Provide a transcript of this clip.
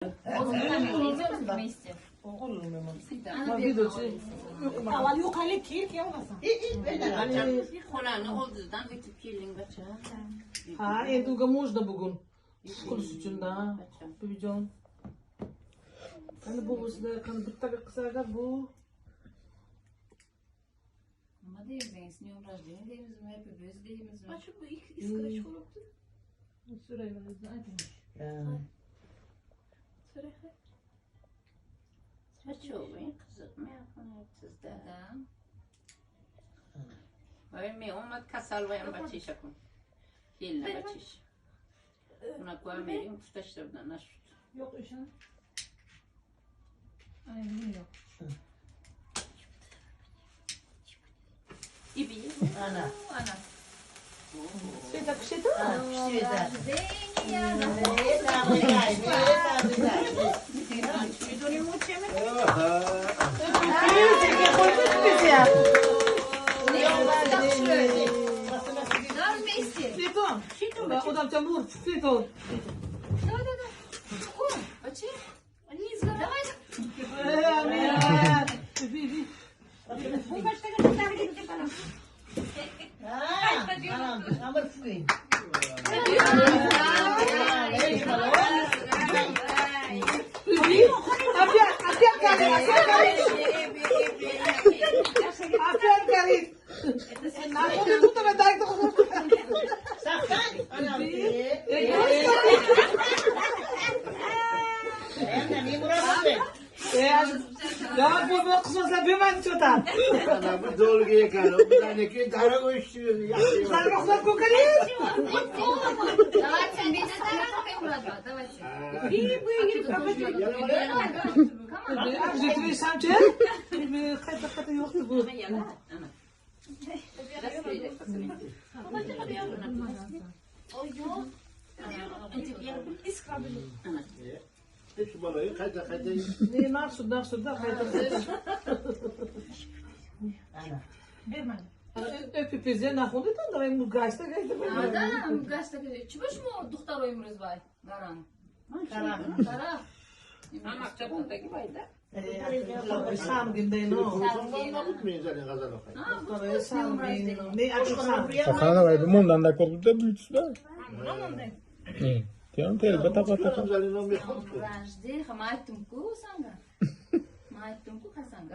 вместе. Она Aval yok hale keyif ya olasa. Kolani oldudan bitip gelin baça. Ha, Eduga можно bugün. Kulusu için daha. Bebecan. Hani babası da kan bir tane kısaga bu. Ama deyimiz, ne rождения deyimiz mi, hepimiz deyimiz mi? Açık bu ilk iskara çoraptı. Sırayla zaten. Sıra. Açıyorum, kızık mı yapın sizde? Vay mi, olmadı kasal vayan baçış akım. Geline baçış. Buna koymayayım, tutaşlarından aşırt. Yok işin. Aynen yok. İbi. Ana. Ana. Света, Света. Света. Зения. Да, вместе. Светон. Куда Тимур? Светон. Да. О, бачи. Лиза, давай. Bu kaçta kadar gidecek bana. Number 3. Опять горит. Находит, будто бы дай только. Ya bu kısmında bir ben tutar. Adamı dolguya kalıyor. Bir tane ki dara koşuyor. Sen kısmında kokarıyız. Давайте, вместе тарелкой, Муратова, давайте. Житве самче. Kayta yoktu bu. Şu balayı kayta Ne nasıl kayta. Bir bana. Öpüpüzde nakhonda da mu gasta geldi. Да, газ так. Чего ж мы духтар оймурuz бай? Гаран. Кара. Мама чапындагы байда. Sam günde no. Sonlarına bitmeyin zaten kazan okuyun. Sam günde. Ne açıksam. Sakana vai bumunda da korkuda büyütsüler. Tiyan tel bata bata. Zaten 15 Ражди, хамайтумку санга. Майтумку хасанга.